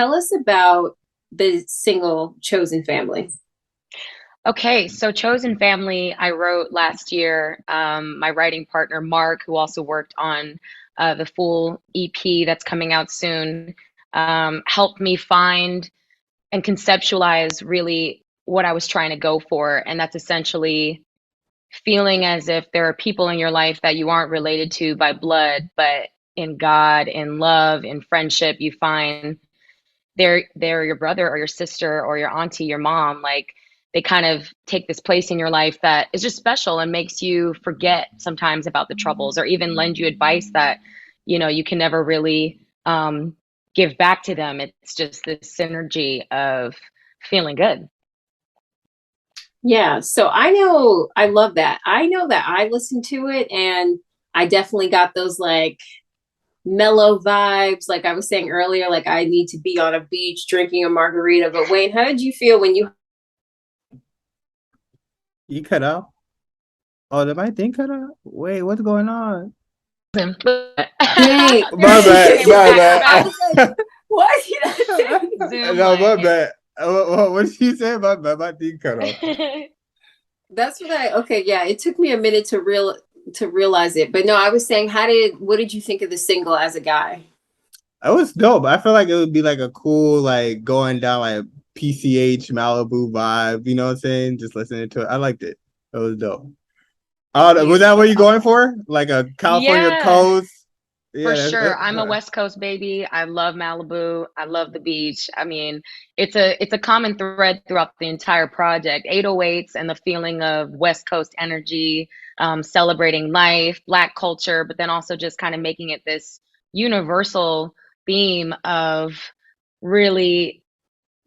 Tell us about the single Chosen Family. Okay, so Chosen Family, I wrote last year. My writing partner, Mark, who also worked on the full EP that's coming out soon, helped me find and conceptualize really what I was trying to go for. And that's essentially feeling as if there are people in your life that you aren't related to by blood, but in God, in love, in friendship, you find they're your brother or your sister or your auntie, your mom, like they kind of take this place in your life that is just special and makes you forget sometimes about the troubles or even lend you advice that you can never really give back to them. It's just this synergy of feeling good. Yeah, so I know I love that. I know that I listened to it and I definitely got those like mellow vibes. Like I was saying earlier, like I need to be on a beach drinking a margarita. But Wayne, how did you feel when you You cut out? Oh, did my thing cut out? Wait, what's going on? Dang. dang? My bad, Okay, we're my back. We're I back. was like, bad. what did I say? Zoom No, my like bad. What did you say? My thing cut off. That's what I okay, yeah. It took me a minute to realize it. But no, I was saying, what did you think of the single as a guy? It was dope. I feel like it would be like a cool, like going down like PCH Malibu vibe. You know what I'm saying? Just listening to it. I liked it. It was dope. Oh, was that beautiful. what you going for? Like a California Yeah. coast? For Yeah, sure. I'm a West Coast baby. I love Malibu. I love the beach. I mean, it's a common thread throughout the entire project. 808s and the feeling of West Coast energy, celebrating life, Black culture, but then also just kind of making it this universal theme of really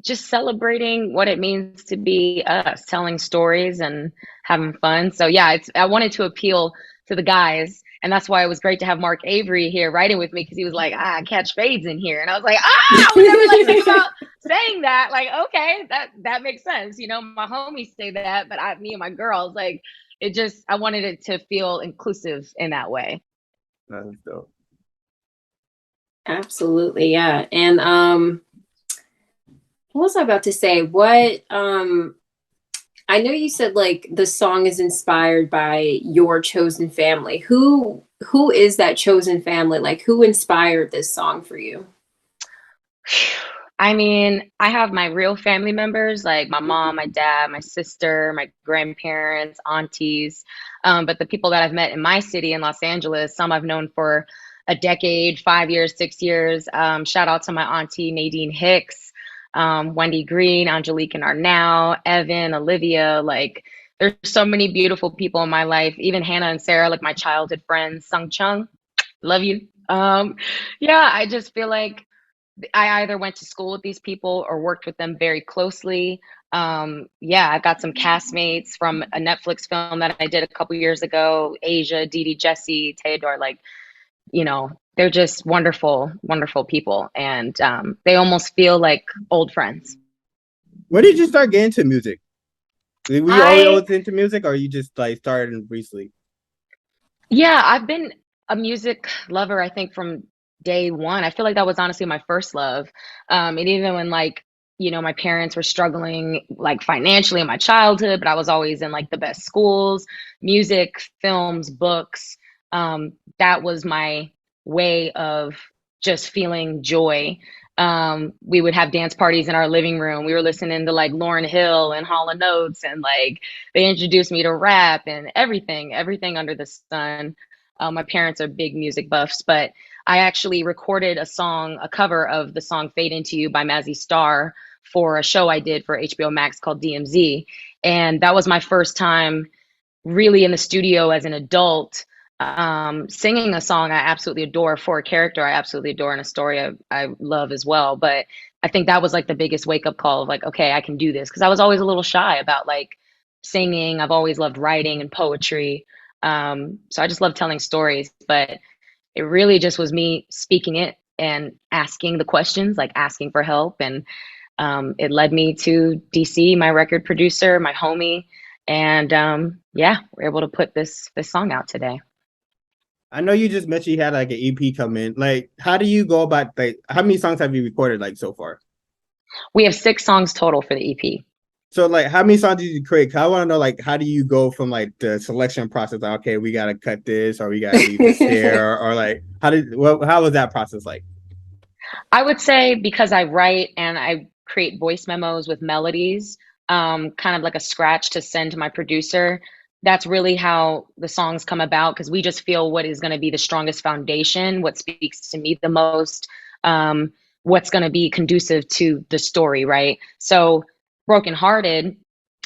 just celebrating what it means to be us, telling stories and having fun. So yeah, I wanted to appeal to the guys, and that's why it was great to have Mark Avery here writing with me because he was like, "Ah, catch fades in here," and I was like, "Ah, we never like think about saying that." Like, okay, that makes sense. My homies say that, but me and my girls like it. Just I wanted it to feel inclusive in that way. that's dope. Absolutely, yeah. And what was I about to say? What I know you said like the song is inspired by your chosen family. Who is that chosen family? Like who inspired this song for you? I mean, I have my real family members, like my mom, my dad, my sister, my grandparents, aunties. But the people that I've met in my city in Los Angeles, some I've known for a decade, 5 years, 6 years. Shout out to my auntie Nadine Hicks, Wendy Green, Angelique and Arnau, Evan, Olivia. Like, there's so many beautiful people in my life. Even Hannah and Sarah, like my childhood friends. Sung Chung, love you. Yeah, I just feel like I either went to school with these people or worked with them very closely. Yeah, I've got some castmates from a Netflix film that I did a couple years ago, Asia, Dee Dee, Jesse, Theodore, like, they're just wonderful, wonderful people. And they almost feel like old friends. When did you start getting into music? Were you I, always into music, or you just like started recently? yeah, I've been a music lover, I think, from day one. I feel like that was honestly my first love. And even when like, my parents were struggling like financially in my childhood, but I was always in like the best schools, music, films, books. That was my way of just feeling joy. We would have dance parties in our living room. We were listening to like Lauryn Hill and Hall and Oates, and like they introduced me to rap and everything under the sun. My parents are big music buffs, but I actually recorded a song, a cover of the song Fade Into You by Mazzy Star for a show I did for HBO Max called DMZ. And that was my first time really in the studio as an adult, singing a song I absolutely adore for a character I absolutely adore and a story I love as well. But I think that was like the biggest wake up call of like, okay, I can do this. Because I was always a little shy about like singing. I've always loved writing and poetry. So I just love telling stories. But it really just was me speaking it and asking the questions, like asking for help. And it led me to DC, my record producer, my homie, and yeah, we're able to put this song out today. I know you just mentioned you had like an EP come in. Like, how do you go about like how many songs have you recorded like so far? We have 6 songs total for the EP. So like how many songs did you create? 'Cause I want to know like how do you go from like the selection process, like, okay, we gotta cut this or we gotta leave this there, or like how was that process like? I would say because I write and I create voice memos with melodies, kind of like a scratch to send to my producer. That's really how the songs come about because we just feel what is going to be the strongest foundation, what speaks to me the most, um, what's going to be conducive to the story, right? So, Broken Hearted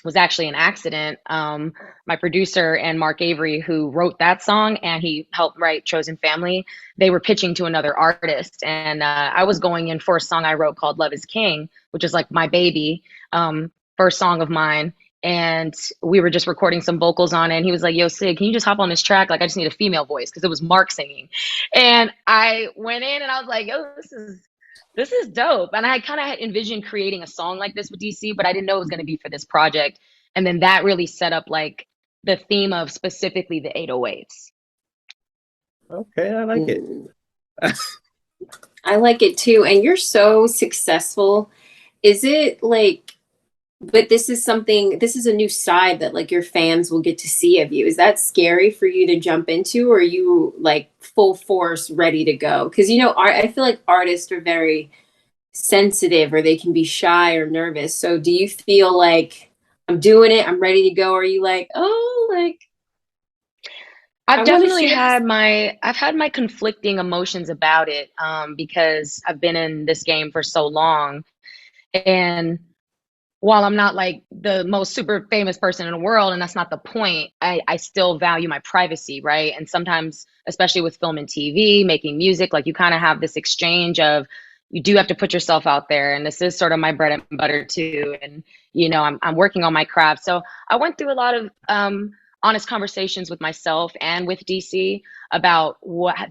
was actually an accident. My producer and Mark Avery, who wrote that song and he helped write Chosen Family, they were pitching to another artist. And I was going in for a song I wrote called Love is King, which is like my baby, first song of mine. And we were just recording some vocals on it. And he was like, yo, Sid, can you just hop on this track? Like, I just need a female voice because it was Mark singing. And I went in and I was like, yo, this is dope. And I kind of envisioned creating a song like this with DC, but I didn't know it was going to be for this project. And then that really set up like the theme of specifically the 808s. Okay, I like it. I like it too. And you're so successful. Is it like, but this is something, this is a new side that like your fans will get to see of you. Is that scary for you to jump into, or are you like full force ready to go? Because, you know, I feel like artists are very sensitive or they can be shy or nervous. So do you feel like I'm doing it, I'm ready to go? Or are you like, oh, like, I I've want to definitely share this? had my conflicting emotions about it, because I've been in this game for so long. And while I'm not like the most super famous person in the world, and that's not the point, I still value my privacy, right? And sometimes, especially with film and TV, making music, like you kind of have this exchange of you do have to put yourself out there. And this is sort of my bread and butter too. And, I'm working on my craft. So I went through a lot of honest conversations with myself and with DC about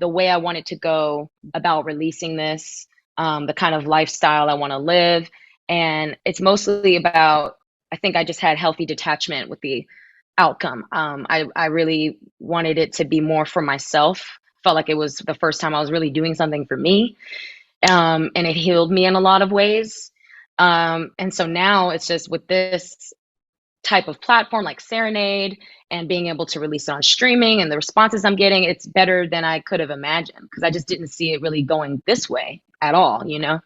the way I wanted to go about releasing this, the kind of lifestyle I want to live. And it's mostly about, I think I just had healthy detachment with the outcome. I really wanted it to be more for myself. Felt like it was the first time I was really doing something for me. And it healed me in a lot of ways. And so now it's just with this type of platform like Serenade and being able to release it on streaming and the responses I'm getting, it's better than I could have imagined because I just didn't see it really going this way at all, you know?